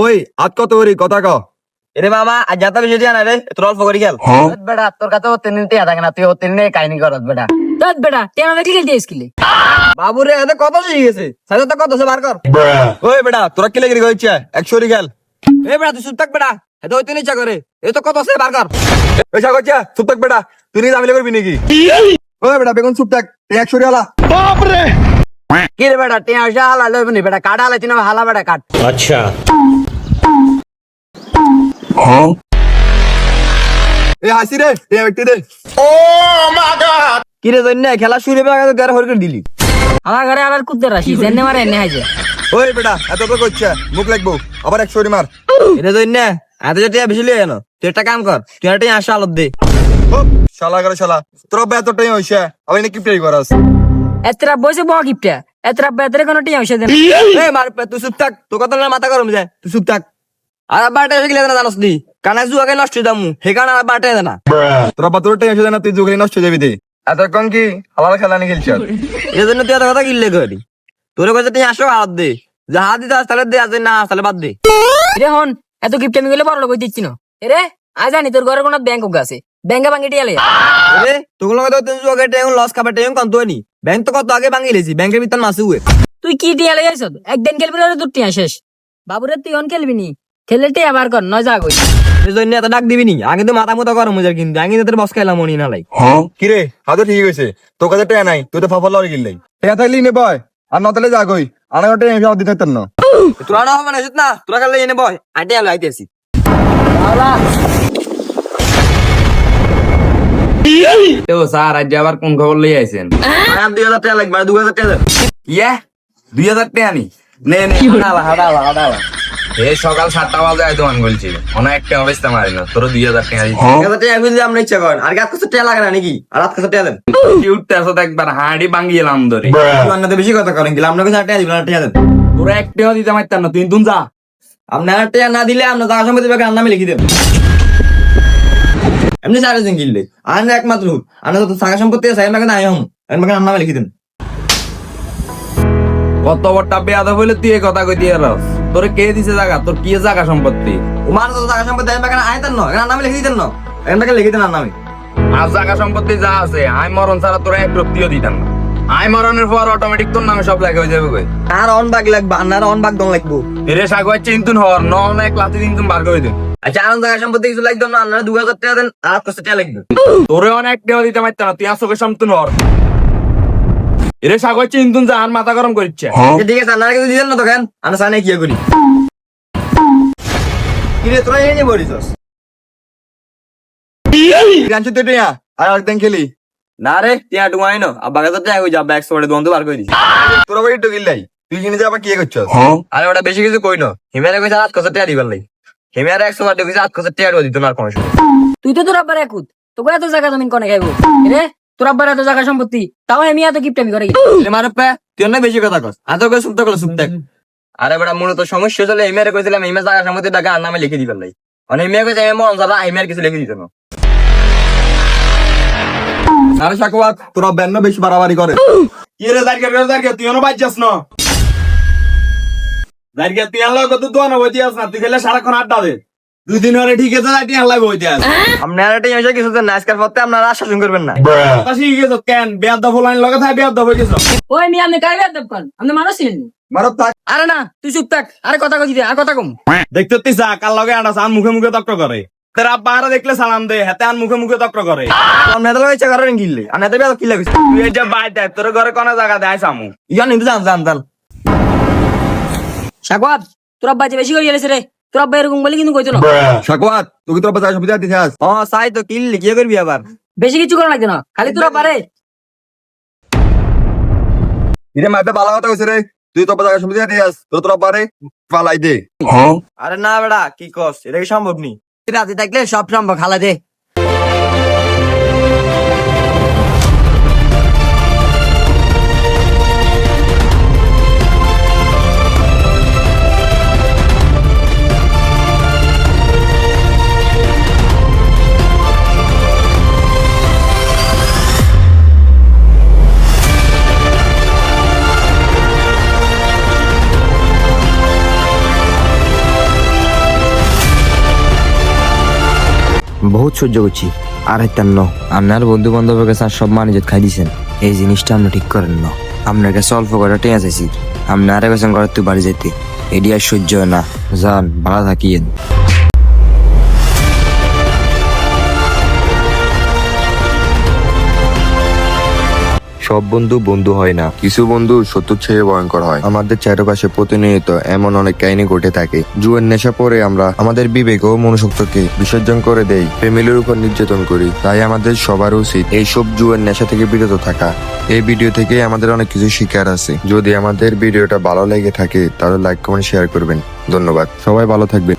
ওই আজ কত করি কথা ক। এরে মামা আজ যাতা বেশি দিয়া না রে তোর অল্প করি গেল বেটা তোর কাছে ও তিন টিয়া থাকে না তুই ও তিন কাহিনী করত বেটা তোর বেটা টেনা দেখলি খেলতে স্কিলে বাবু রে এতে কত শিখে গেছে সাথে তো কত সে বার কর ওই বেটা তোরা কি লেগে গেছে 100 গেল। এ বেটা তুই চুপ থাক বেটা এতে ওই তিন ইচ্ছা করে এ তো কত সে বার কর পয়সা করছে চুপ থাক বেটা, তুই নিজে জামিলে করবি নাকি? ওই বেটা বেগুন চুপ থাক, 100 আলা। কি রে বেটা টিয়া আসা হালা লইব নি বেটা কাটা হালাই তিন হালা বেটা কাট अच्छा এ হাসি রে এ ব্যক্তি রে। কি রে জন্য খেলা শুরু হবে আগে গার হর করে দিলি আমার ঘরে আবার কুত্তে রাশি জেনে মারে এনে হাইছে ওই বেটা এত তো করছে মুখ লাগবো আবার 100 মার। এটা জন্য এত যে টিয়া বেশি লিয়ে জানো তুই একটা কাম কর তুই একটা আসা আলত দে ও শালা করে শালা তোর এত টাইম হইছে আবার নাকি প্লে করাস। এতরা বসে বড় গিফটটা এতরা বেতরে কোনো টিয়া হইছে দেন এ মার পে তুই চুপ থাক তোর কথা না মাথা গরম যায় তুই চুপ থাক আর বারটা এসে গেলে না জানোস নি কানা জুয়াকে নষ্ট হয়ে যামু হে কারণে আর বারটা না তোরা তোর টাইম হইছে না তুই জুগলি নষ্ট হয়ে যাবি দে। এতক্ষণ কি হালাল খেলা নি খেলছিস? এর জন্য তুই এত কথা কিনলে করি তোর কাছে তুই আসো হাত দে যা হাত দিতে আস তাহলে দে আজ না আস তাহলে বাদ দে রে হন এত গিফট আমি গেলে বড় লোক দিচ্ছি না এরে আজ জানি তোর ঘরে কোনো ব্যাংক আছে ব্যাংকে ভাঙি টিয়া লই আরে তোগুলো তো তুই জুয়াকে টাইম লস খাবার টাইম কত নি ব্যাংক তো কত আগে ভাঙি লেছি ব্যাংকের ভিতর মাসে হুয়ে তুই কি টিয়া লই আইছ একদিন খেলবি রে তোর টিয়া শেষ বাবুরে তুই অন খেলবি নি খেলে টিয়া বার কর নয় যা কই এর জন্য এত ডাক দিবি নি আগে তো মাথা মতো গরম হয়ে যায় কিন্তু আগে তোর বস খাইলাম মনি না লাই কি রে হাতে ঠিক হইছে তোর কাছে টাকা নাই তুই তো ফাফা লড়ি গিললাই টাকা থাকলি নে বয় আর না তাহলে যা কই আনা টাকা হিসাব দিতে থাকতেন না। তোরা না হবে না না তোরা খালি এনে বয় আইতে আলো আইতেছি তো স্যার আজ আবার কোন খবর লই আইছেন? 2000 টাকা লাগবে 2000 টাকা ইয়া 2000 টাকা নি নে নে হাডালা এই সকাল 7টা বাজে আইতো মান বলছি অনেক একটা অবস্থা মারি না তোর 2000 টাকা দিছি 1000 টাকা আমি আমরা ইচ্ছা করেন আর গাছ কত টাকা লাগে না নাকি আর রাত কত টাকা দেন কি উঠতেছ একবার হাঁড়ি ভাঙিয়েলাম ধরে আপনাদের বেশি কথা করেন গেলে আপনাকে টাকা দিবেন টাকা দেন তোরা একটাও দিতে পারতাম না তুই যা আপনার টাকা না দিলে আপনার জায়গা সম্পত্তি ব্যাপারে নামে লিখে দেন এমনি সারা দিন কিনলে আর একমাত্র আপনার তো জায়গা সম্পত্তি আছে আমাকে নাই হম আমাকে নামে লিখে দেন কত বড়টা বেয়াদা হইলে তুই এই কথা কই দিয়ে রস তোরে কে দিছে জায়গা তোর কি জায়গা সম্পত্তি আমার তো জায়গা সম্পত্তি আমাকে আইতেন না নামে লিখে দিতেন না আমাকে লিখে দেন নামে আর জায়গা সম্পত্তি যা আছে আই মরণ ছাড়া তোরা এক রক্তিও দিতাম না আই মরণের পর অটোমেটিক তোর নামে সব লাগে হয়ে যাবে কই আর অন বাগ লাগবে আর অন বাগ দন লাগবো এরে সাগর চিন্তুন হর ন অনেক লাতি চিন্তুন বার করে দিন আচ্ছা আর জায়গা সম্পত্তি কিছু লাগতো না আপনারা 2000 টাকা দেন আর কত টাকা লাগবে তোরে অনেক দেওয়া দিতে পারতাম না তুই আসোকে সম্তুন হর এরে সাগর চিন্তুন যা আর মাথা গরম করছে ঠিক আছে আপনারা কিছু দিতেন না তো কেন আমরা সানে কি করি কিরে তোরা এই নিয়ে বলিস জানছি তো টাকা আর একদিন খেলি না রে টিয়া ডুমাই না আব্বাকে তো টাকা কই যা ব্যাগ সরে দন্ত বার করে দিস তোরা বাড়ি তো গিললাই তুই কিনে যা আবার কি করছস? আরে ওটা বেশি কিছু কই না হিমারে কইছে 8 কত টাকা দিবার লাই হিমারে 100 বার কইছে 8 কত টাকা দিত না আর কোন সময় তুই তো তোর আব্বার একুত তোকে এত জায়গা জমিন কোনে খাইবো রে তোর আব্বার এত জায়গা সম্পত্তি তাও আমি এত গিফট আমি করে এ মার পে তুই অনেক বেশি কথা কস আর তোকে শুনতে কল শুনতে আরে বেটা মূলত সমস্যা চলে হিমারে কইছিলাম হিমা জায়গা সম্পত্তি টাকা আর নামে লিখে দিবার লাই মানে হিমারে কইছে আমি মন জানা হিমারে কিছু লিখে দিত না আরে শাকওয়াত তোরা বেন্ন বেশি বাড়াবাড়ি করে। কি রে দাঁড়িয়ে তুই অনো বাজ্যাস না দাঁড়িয়ে তুই আনলো কত দোয়া না বইতে না তুই খেলে সারাক্ষণ আড্ডা দে 2 দিন হলে ঠিক আছে দাঁড়িয়ে আনলাই বইতে আস আপনারা টাইম এসে কিছু দেন না আজকাল পথে আপনারা শাসন করবেন না শিখে গেছো কেন বেয়াদ দা ফলাইন লগে থাই বেয়াদ দা হয়ে গেছো ওই মি আপনি কাই বেদ কোন আপনি মানুষ ছিলেন মারত থাক আরে না তুই চুপ থাক আরে কথা কইছি আর কথা কম দেখতে তুই যা কাল লগে আন্ডা সান মুখে মুখে তক্ক করে তোর আব্বা আরে দেখলে সালাম দে হাতে আন মুখে মুখে তক্ক করে আপনাদের ইচ্ছা করেন গিললে আপনাদের বেলা কি লাগিস তুই এই যে বাই দে তোর ঘরে কোন জায়গা দেয় সামু ইয়ান কিন্তু জান শাকওয়াত তোর আব্বা যে বেশি করে গেলেছে রে তোর আব্বা এরকম বলে কিন্তু কইতো না শাকওয়াত তুই তোর বাজার সুবিধা দিতে আস। ও সাই তো কিনলে কি করবি আবার বেশি কিছু করা লাগবে না খালি তোর আব্বা রে ইরে মাইতে ভালো কথা কইছে রে তুই তোর বাজার সুবিধা দিয়ে আস তোরা পারে পালাই দে। আরে না বেটা কি কস এটা কি সম্ভব নি রাতে থাকলে সব সম্ভব খালা দে বহুত সহ্য করছি আর হাইতাম ন। আপনার বন্ধু বান্ধবের কাছে আর সব মানিজত খাই দিছেন, এই জিনিসটা আপনি ঠিক করেন না। আপনার কাছে অল্প করে টেয়া চাইছি, আপনি আরে গেছেন ঘরের তুই বাড়ি যাইতে, এটি আর সহ্য হয় না। যান, ভাড়া থাকিয়েন। সব বন্ধু বন্ধু হয় না, কিছু বন্ধু শত্রুর চেয়ে ভয়ঙ্কর হয়। আমাদের চারপাশে প্রতিনিয়ত এমন অনেক কাহিনী ঘটে থাকে। জুয়ের নেশা পরে আমরা আমাদের বিবেক ও মনুষ্যত্বকে বিসর্জন করে দেই, ফ্যামিলির উপর নির্যাতন করি। তাই আমাদের সবার উচিত এইসব জুয়ের নেশা থেকে বিরত থাকা। এই ভিডিও থেকে আমাদের অনেক কিছু শিকার আছে। যদি আমাদের ভিডিওটা ভালো লেগে থাকে তাহলে লাইক কমেন্ট শেয়ার করবেন। ধন্যবাদ, সবাই ভালো থাকবেন।